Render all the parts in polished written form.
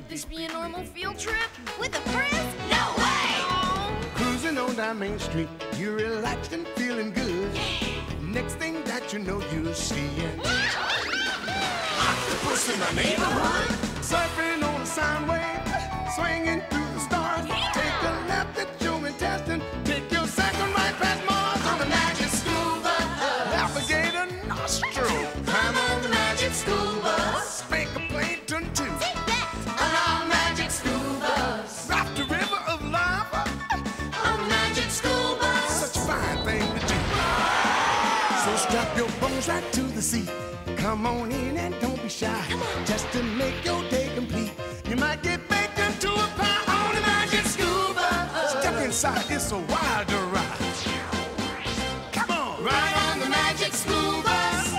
let this be a normal field trip? With a Prius? No way! Cruising on down Main Street, you're relaxed and feeling good. Next thing that you know, you're seeing octopus in the neighborhood. Surfing on a sound wave, swinging through the stars. Take a left at your intestine, take your second right past Mars on the magic school bus. Navigator nostril, climb on the magic school bus. Spank a plankton too. Take that! On our magic school bus. Rock the river of lava on the magic school bus. Such a fine thing to do. So strap your bones right to the seat. Come on in and don't be shy. Just to make your day complete. You might get baked into a pie on the magic school bus. Step inside, it's a wilder ride. Come on, ride on the magic school bus.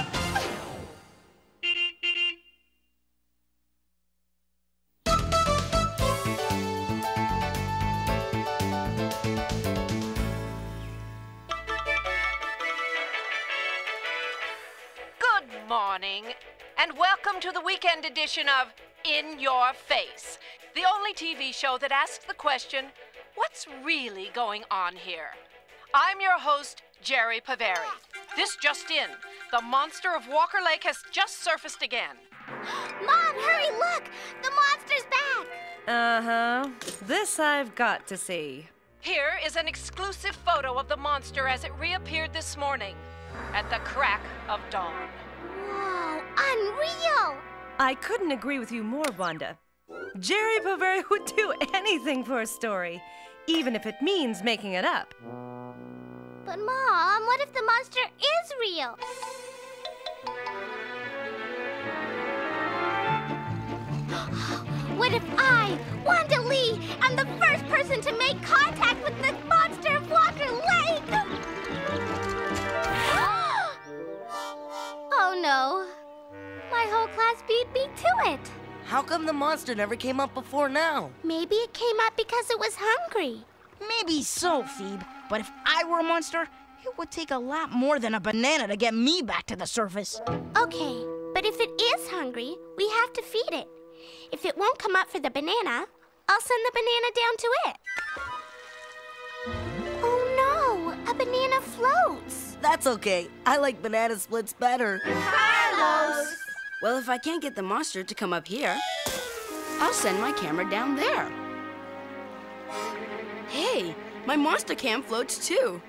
Good morning, and welcome to the weekend edition of In Your Face, the only TV show that asks the question, what's really going on here? I'm your host, Jerry Paveri. This just in, the monster of Walker Lake has just surfaced again. Mom, hurry, look! The monster's back! Uh-huh. This I've got to see. Here is an exclusive photo of the monster as it reappeared this morning at the crack of dawn. Whoa, unreal! I couldn't agree with you more, Wanda. Jerry Paveri would do anything for a story, even if it means making it up. But Mom, what if the monster is real? What if I, Wanda Lee, am the first person to make contact with the monster of Walker Lake? Oh no. My whole class beat me to it. How come the monster never came up before now? Maybe it came up because it was hungry. Maybe so, Phoebe. But if I were a monster, it would take a lot more than a banana to get me back to the surface. Okay, but if it is hungry, we have to feed it. If it won't come up for the banana, I'll send the banana down to it. Oh no, a banana floats. That's okay. I like banana splits better. Carlos! Well, if I can't get the monster to come up here, I'll send my camera down there. Hey, my monster cam floats too.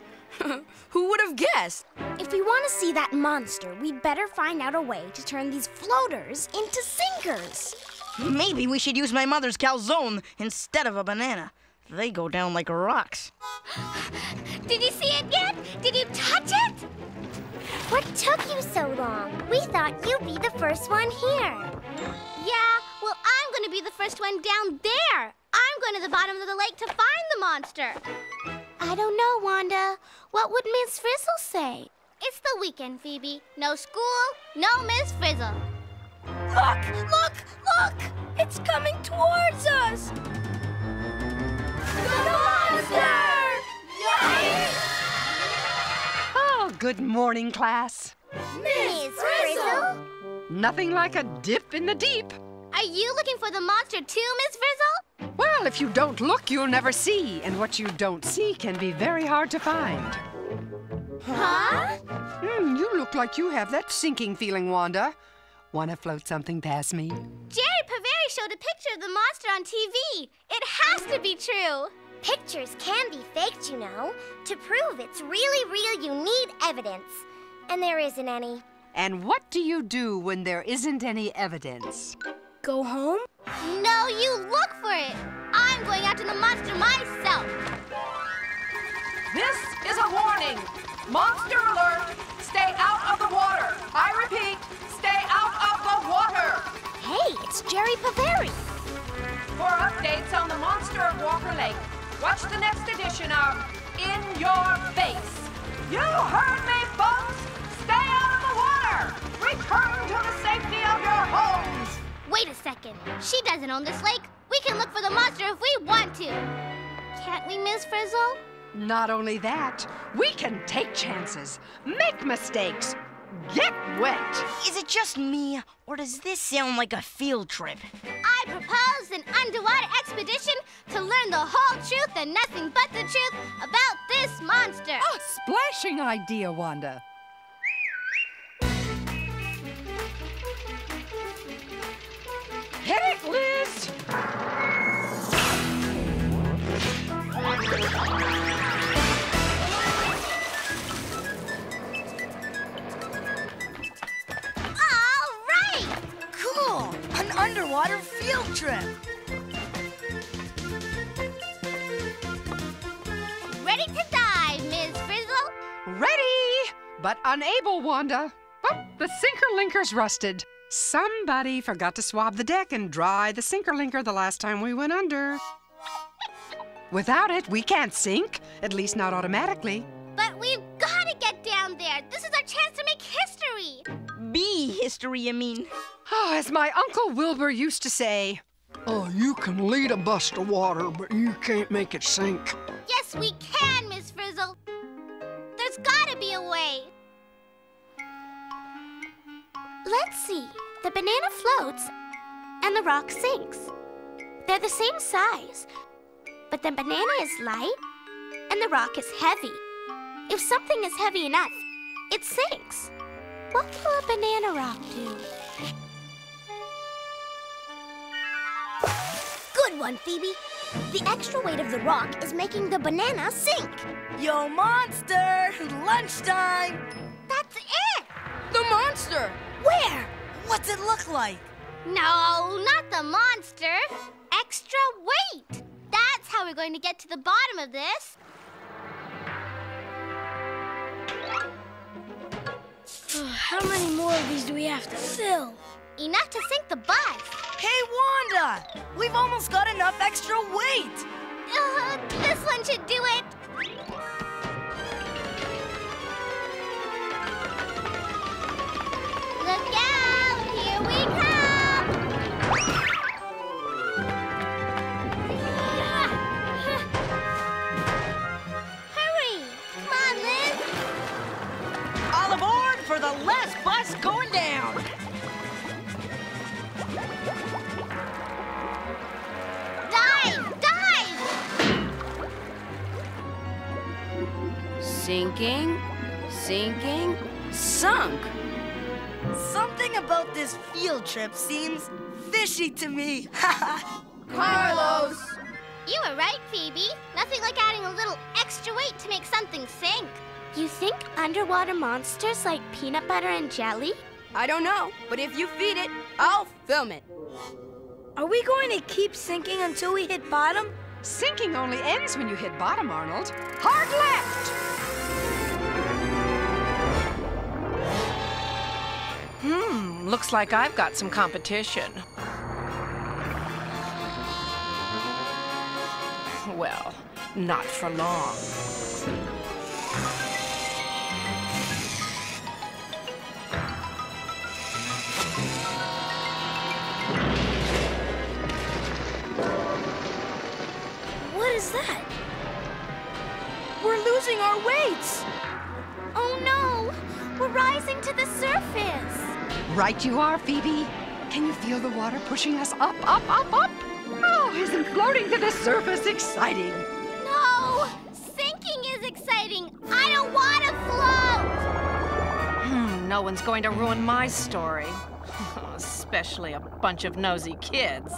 Who would have guessed? If we want to see that monster, we'd better find out a way to turn these floaters into sinkers. Maybe we should use my mother's calzone instead of a banana. They go down like rocks. Did you see it yet? Did you touch it? What took you so long? We thought you'd be the first one here. Yeah, well, I'm going to be the first one down there. I'm going to the bottom of the lake to find the monster. I don't know, Wanda. What would Miss Frizzle say? It's the weekend, Phoebe. No school, no Miss Frizzle. Look! Look! Look! It's coming towards us! The monster! Yay! Oh, good morning, class. Miss Frizzle? Nothing like a dip in the deep. Are you looking for the monster too, Miss Frizzle? Well, if you don't look, you'll never see. And what you don't see can be very hard to find. Huh? You look like you have that sinking feeling, Wanda. Want to float something past me? Jerry Paveri showed a picture of the monster on TV. It has to be true. Pictures can be faked, you know. To prove it's really real, you need evidence. And there isn't any. And what do you do when there isn't any evidence? Go home? No, you look for it. I'm going after the monster myself. This is a warning. Monster alert. Stay out of the water. I repeat, stay out of the water. Hey, it's Jerry Paveri. For updates on the monster of Walker Lake, watch the next edition of In Your Face. You heard me, folks. Stay out of the water. Return to the safety of your homes. Wait a second. She doesn't own this lake. We can look for the monster if we want to. Can't we, Miss Frizzle? Not only that, we can take chances, make mistakes, get wet. Is it just me, or does this sound like a field trip? I propose an underwater expedition to learn the whole truth and nothing but the truth about this monster. A splashing idea, Wanda. Hit it, Liz! All right! Cool! An underwater field trip. Ready to dive, Ms. Frizzle? Ready, but unable, Wanda. Oh, the sinker-linker's rusted. Somebody forgot to swab the deck and dry the sinker-linker the last time we went under. Without it, we can't sink, at least not automatically. But we've got to get down there. This is our chance to make history. Be history, you mean? Oh, as my Uncle Wilbur used to say, oh, you can lead a bus to water, but you can't make it sink. Yes, we can, Miss Frizzle. There's got to be a way. Let's see. The banana floats and the rock sinks. They're the same size, but the banana is light and the rock is heavy. If something is heavy enough, it sinks. What will a banana rock do? Good one, Phoebe. The extra weight of the rock is making the banana sink. Yo, monster! Lunchtime! That's it! The monster! Where? What's it look like? No, not the monster. Extra weight. That's how we're going to get to the bottom of this. How many more of these do we have to fill? Enough to sink the bus. Hey, Wanda! We've almost got enough extra weight! This one should do it. Look out! Here we come! Hurry! Come on, Liz! All aboard for the last bus going down. Dive! Dive! Sinking, sinking, sunk. Something about this field trip seems fishy to me. Carlos! You were right, Phoebe. Nothing like adding a little extra weight to make something sink. You think underwater monsters like peanut butter and jelly? I don't know, but if you feed it, I'll film it. Are we going to keep sinking until we hit bottom? sinking only ends when you hit bottom, Arnold. Hard left! Looks like I've got some competition. Well, not for long. What is that? We're losing our weights. Oh no! We're rising to the surface. Right you are, Phoebe. Can you feel the water pushing us up, up, up, up? Oh, isn't floating to the surface exciting? No! Sinking is exciting. I don't want to float. No one's going to ruin my story. Especially a bunch of nosy kids.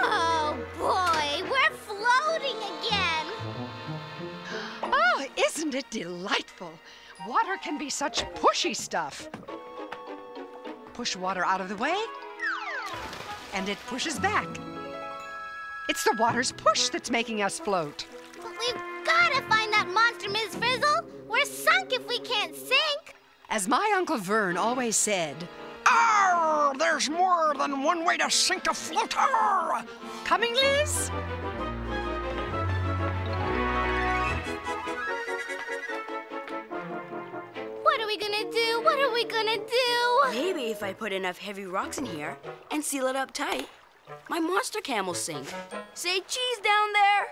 Oh boy, we're floating again. Oh, isn't it delightful? Water can be such pushy stuff. Push water out of the way, and it pushes back. It's the water's push that's making us float. But we've got to find that monster, Ms. Frizzle. We're sunk if we can't sink. As my Uncle Vern always said, Arr! There's more than one way to sink a floater! coming, Liz? What are we gonna do? What are we gonna do? Maybe if I put enough heavy rocks in here and seal it up tight, my monster can will sink. Say cheese down there.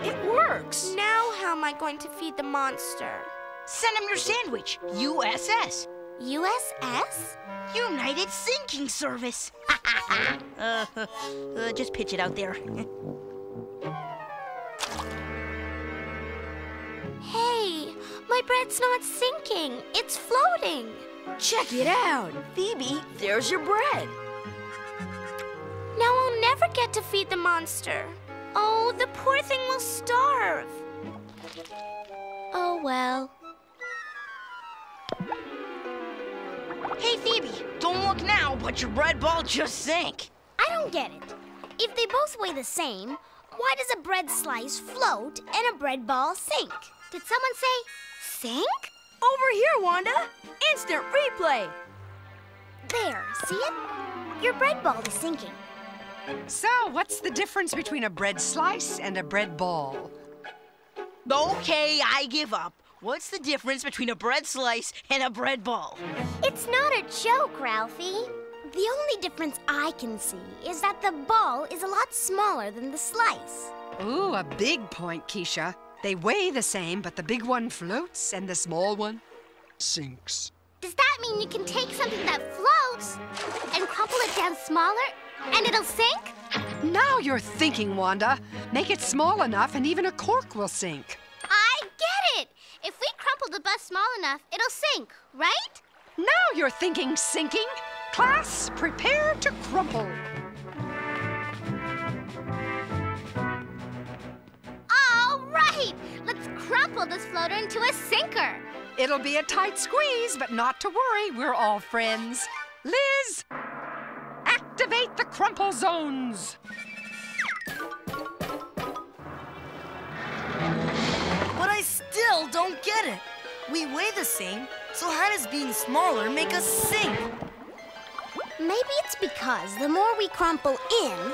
It works. Now how am I going to feed the monster? Send him your sandwich. USS. USS? United Sinking Service. Just pitch it out there. Hey, my bread's not sinking. It's floating. Check it out. Phoebe, there's your bread. Now I'll never get to feed the monster. Oh, the poor thing will starve. Oh, well. Hey, Phoebe, don't look now, but your bread ball just sank. I don't get it. If they both weigh the same, why does a bread slice float and a bread ball sink? Did someone say sink? Over here, Wanda. Instant replay. There, see it? Your bread ball is sinking. So, what's the difference between a bread slice and a bread ball? Okay, I give up. What's the difference between a bread slice and a bread ball? It's not a joke, Ralphie. The only difference I can see is that the ball is a lot smaller than the slice. Ooh, a big point, Keisha. They weigh the same, but the big one floats and the small one sinks. Does that mean you can take something that floats and crumple it down smaller and it'll sink? Now you're thinking, Wanda. Make it small enough and even a cork will sink. I get it! If we crumple the bus small enough, it'll sink, right? Now you're thinking sinking. Class, prepare to crumple. All right! Let's crumple this floater into a sinker. It'll be a tight squeeze, but not to worry. We're all friends. Liz, activate the crumple zones. But I still don't get it. We weigh the same, so how does being smaller make us sink? Maybe it's because the more we crumple in,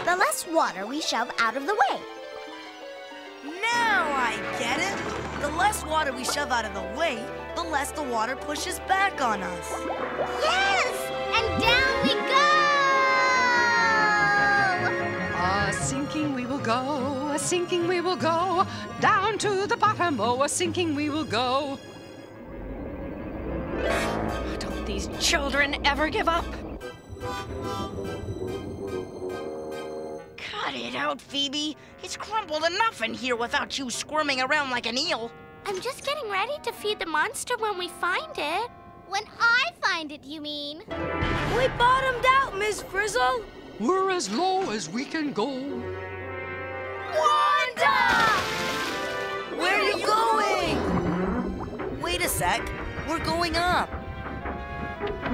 the less water we shove out of the way. Now I get it. The less water we shove out of the way, the less the water pushes back on us. Yes! And down we go! A-sinking we will go, a-sinking we will go, down to the bottom, oh, a-sinking we will go. Don't these children ever give up? Cut it out, Phoebe. It's crumpled enough in here without you squirming around like an eel. I'm just getting ready to feed the monster when we find it. When I find it, you mean? We bottomed out, Miss Frizzle. We're as low as we can go. Wanda! Where are you going? Wait a sec. We're going up.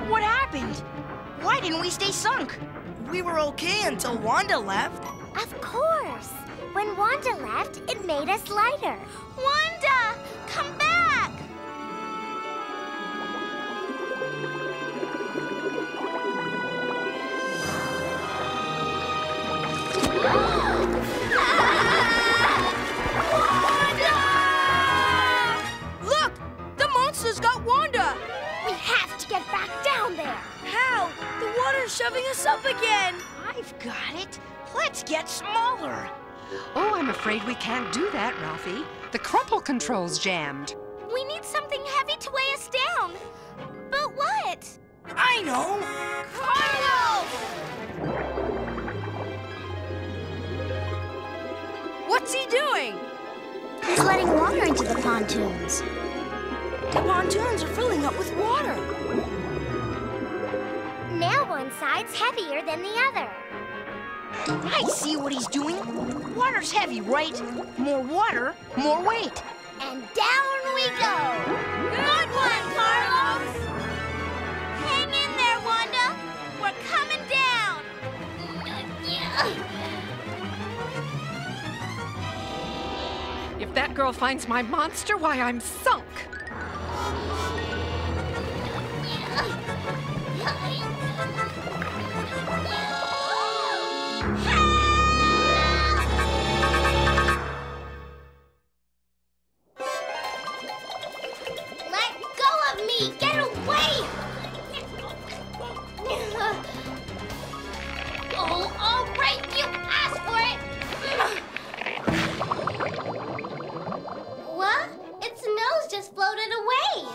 What happened? Why didn't we stay sunk? We were okay until Wanda left. Of course. When Wanda left, it made us lighter. Wanda, come back! Look! The monster's got Wanda! We have to get back down there. How? The water's shoving us up again. I've got it. Let's get smaller. Oh, I'm afraid we can't do that, Ralphie. The crumple control's jammed. We need something heavy to weigh us down. But what? I know. Carlos! What's he doing? He's letting water into the pontoons. The pontoons are filling up with water. Now one side's heavier than the other. I see what he's doing. Water's heavy, right? More water, more weight. And down we go. Good one, Carlos! Hang in there, Wanda. We're coming down. If that girl finds my monster, why, I'm sunk. Dee, get away! Oh, all right, you asked for it! What? Its nose just floated away.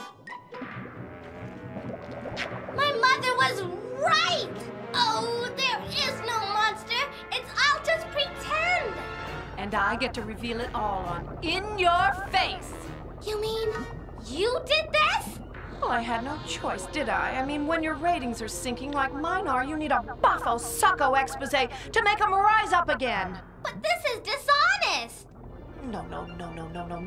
My mother was right! Oh, there is no monster. It's all just pretend. And I get to reveal it all on In Your Face. You mean you did this? Well, I had no choice, did I? I mean, when your ratings are sinking like mine are, you need a buffo succo expose to make them rise up again. But this is dishonest.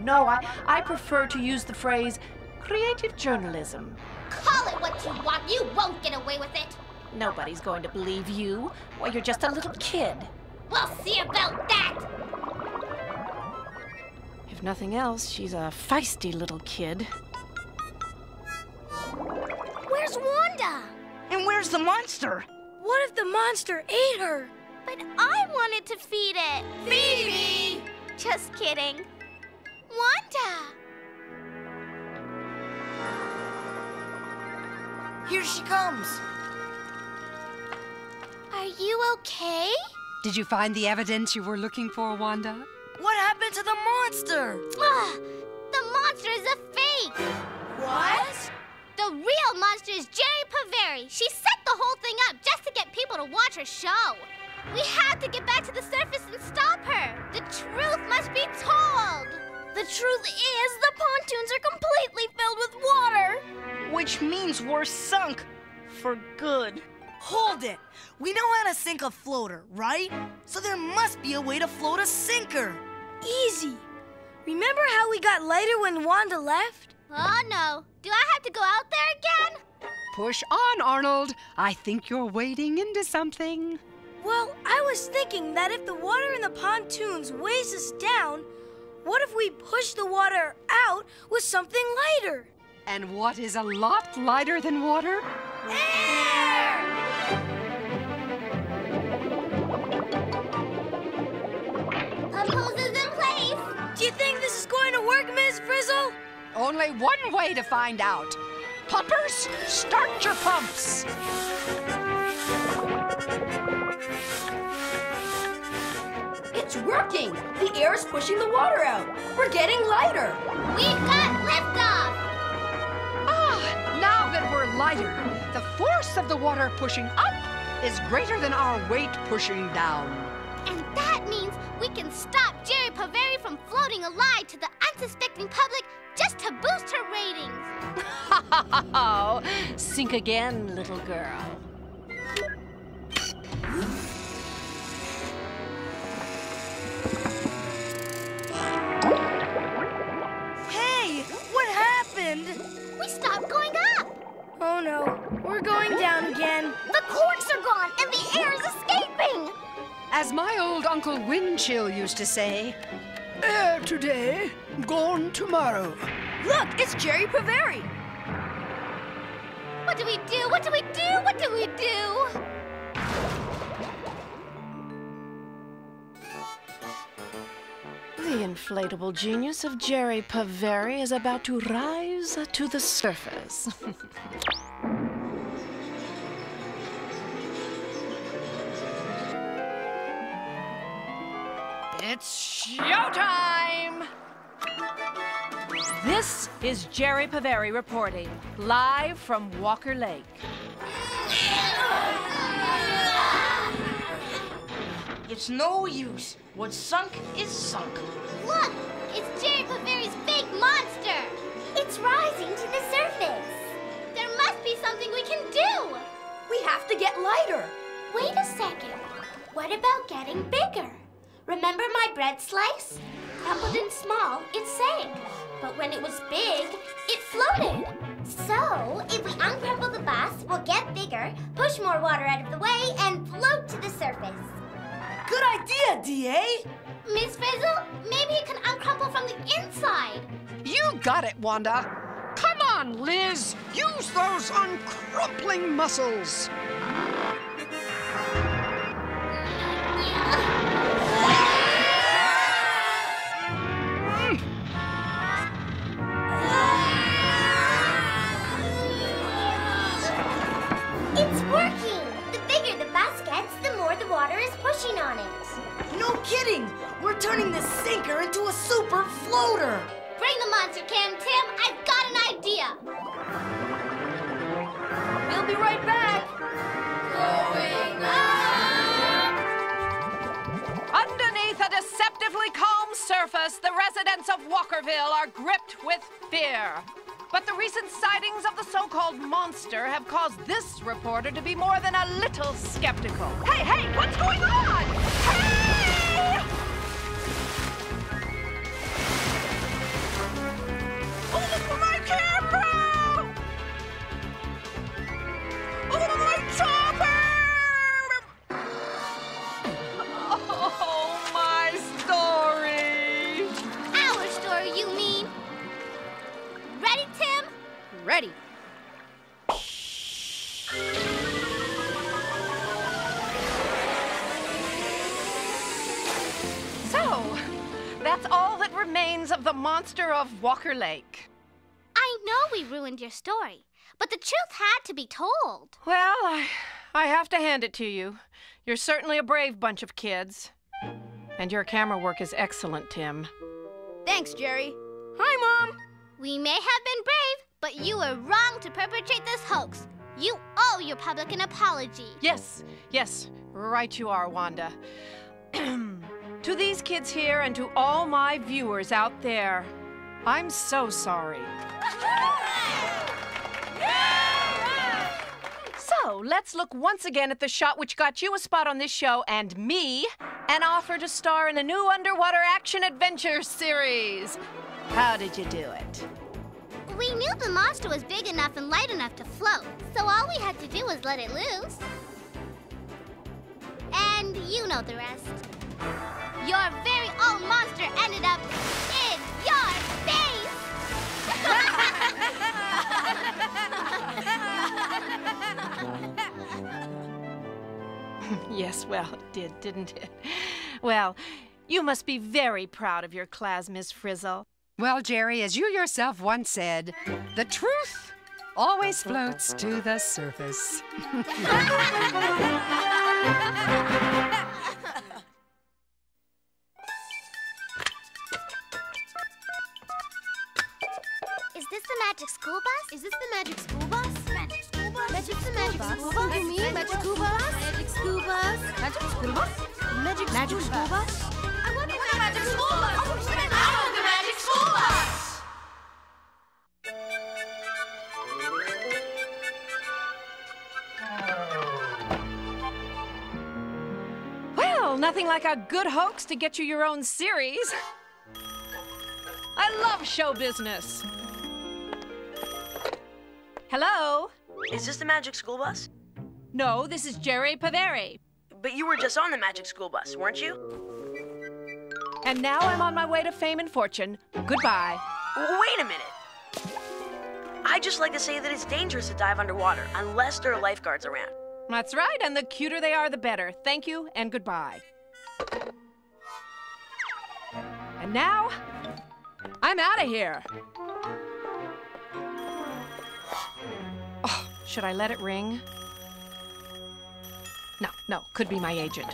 No. I prefer to use the phrase creative journalism. Call it what you want. You won't get away with it. Nobody's going to believe you. Well, you're just a little kid. We'll see about that. If nothing else, she's a feisty little kid. Where's Wanda? And where's the monster? What if the monster ate her? But I wanted to feed it. Phoebe! Just kidding. Wanda! Here she comes. Are you okay? Did you find the evidence you were looking for, Wanda? What happened to the monster? The monster is a fake. What? The real monster is Jerry Paveri. She set the whole thing up just to get people to watch her show. We have to get back to the surface and stop her. The truth must be told. The truth is, the pontoons are completely filled with water. Which means we're sunk for good. Hold it. We know how to sink a floater, right? So there must be a way to float a sinker. Easy. Remember how we got lighter when Wanda left? Oh, no. Do I have to go out there again? Push on, Arnold. I think you're wading into something. Well, I was thinking that if the water in the pontoons weighs us down, what if we push the water out with something lighter? And what is a lot lighter than water? Air! Pump hose is in place. Do you think this is going to work, Ms. Frizzle? Only one way to find out. Pumpers, start your pumps. It's working! The air is pushing the water out. We're getting lighter. We've got liftoff. Now that we're lighter, the force of the water pushing up is greater than our weight pushing down. And that means we can stop Jerry Paveri from floating a lie to the unsuspecting public just to boost her ratings. Oh, sink again, little girl. Hey, what happened? We stopped going up. Oh no, we're going down again. The corks are gone and the air is escaping. As my old Uncle Windchill used to say, Air today, gone tomorrow. Look, it's Jerry Paveri. What do we do? What do we do? What do we do? The inflatable genius of Jerry Paveri is about to rise to the surface. It's showtime! This is Jerry Paveri reporting, live from Walker Lake. It's no use. What's sunk is sunk. Look, it's Jerry Paveri's fake monster. It's rising to the surface. There must be something we can do. We have to get lighter. Wait a second. What about getting bigger? Remember my bread slice? Crumpled and small, it sank. But when it was big, it floated. So, if we uncrumple the bus, we'll get bigger, push more water out of the way, and float to the surface. Good idea, D.A. Miss Frizzle, maybe it can uncrumple from the inside. you got it, Wanda. Come on, Liz. Use those uncrumpling muscles. kidding! We're turning this sinker into a super floater! Bring the monster cam, Tim. I've got an idea. We'll be right back. Going up. Underneath a deceptively calm surface, the residents of Walkerville are gripped with fear. But the recent sightings of the so-called monster have caused this reporter to be more than a little skeptical. Hey, what's going on? Hey! Oh, look for my camera! Oh, my chopper! Oh, my story! Our story, you mean? Ready, Tim? Ready. So, that's all that remains of the monster of Walker Lake. I know we ruined your story, but the truth had to be told. Well, I have to hand it to you. You're certainly a brave bunch of kids. And your camera work is excellent, Tim. Thanks, Jerry. Hi, Mom. We may have been brave, but you were wrong to perpetrate this hoax. You owe your public an apology. Yes, right you are, Wanda. To these kids here and to all my viewers out there, I'm so sorry. So, let's look once again at the shot which got you a spot on this show and me an offer to star in a new underwater action-adventure series. How did you do it? We knew the monster was big enough and light enough to float, so all we had to do was let it loose. And you know the rest. Your very own monster ended up in your face! Yes, well, it did, didn't it? Well, you must be very proud of your class, Miss Frizzle. Well, Jerry, as you yourself once said, the truth always floats to the surface. Is this the magic school bus? Is this the magic school bus? Magic school bus? Magic the magic school bus? You mean magic school bus? Magic school bus? Magic school bus? Magic school bus? I want the magic school bus! I want the magic school bus! Well, nothing like a good hoax to get you your own series. I love show business. Hello? Is this the Magic School Bus? No, this is Jerry Paveri. But you were just on the Magic School Bus, weren't you? And now I'm on my way to fame and fortune. Goodbye. Wait a minute. I'd just like to say that it's dangerous to dive underwater unless there are lifeguards around. That's right, and the cuter they are, the better. Thank you and goodbye. And now, I'm out of here. Oh, should I let it ring? No, could be my agent.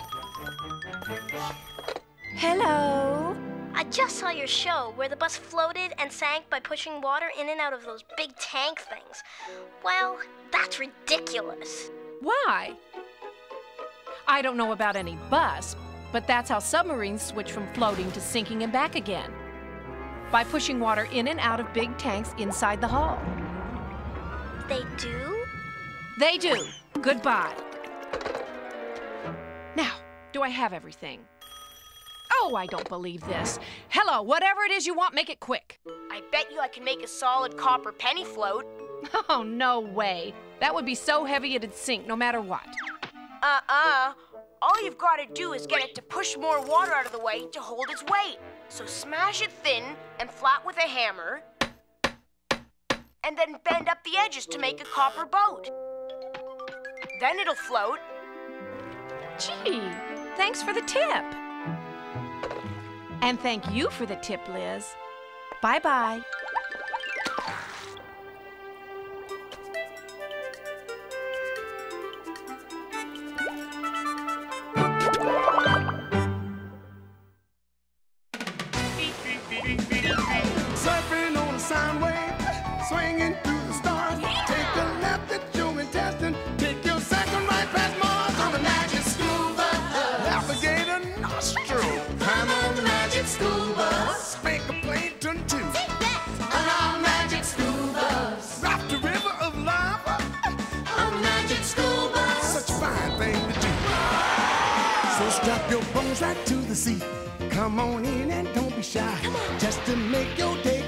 Hello? I just saw your show where the bus floated and sank by pushing water in and out of those big tank things. Well, that's ridiculous. Why? I don't know about any bus, but that's how submarines switch from floating to sinking and back again. By pushing water in and out of big tanks inside the hull. They do? They do. Goodbye. Now, do I have everything? Oh, I don't believe this. Hello, whatever it is you want, make it quick. I bet you I can make a solid copper penny float. Oh, no way. That would be so heavy it'd sink no matter what. All you've got to do is get it to push more water out of the way to hold its weight. So smash it thin and flat with a hammer, and then bend up the edges to make a copper boat. Then it'll float. Gee, thanks for the tip. And thank you for the tip, Liz. Bye-bye. swinging through the stars. Take a left at your intestine. Take your second right past Mars on the Magic School Bus. Alligator nostril. Climb on the Magic School Bus. Make a plankton too. On our Magic School Bus. Rock the river of lava. On the Magic School Bus. Such a fine thing to do. So strap your bones right to the seat. Come on in and don't be shy. Just to make your day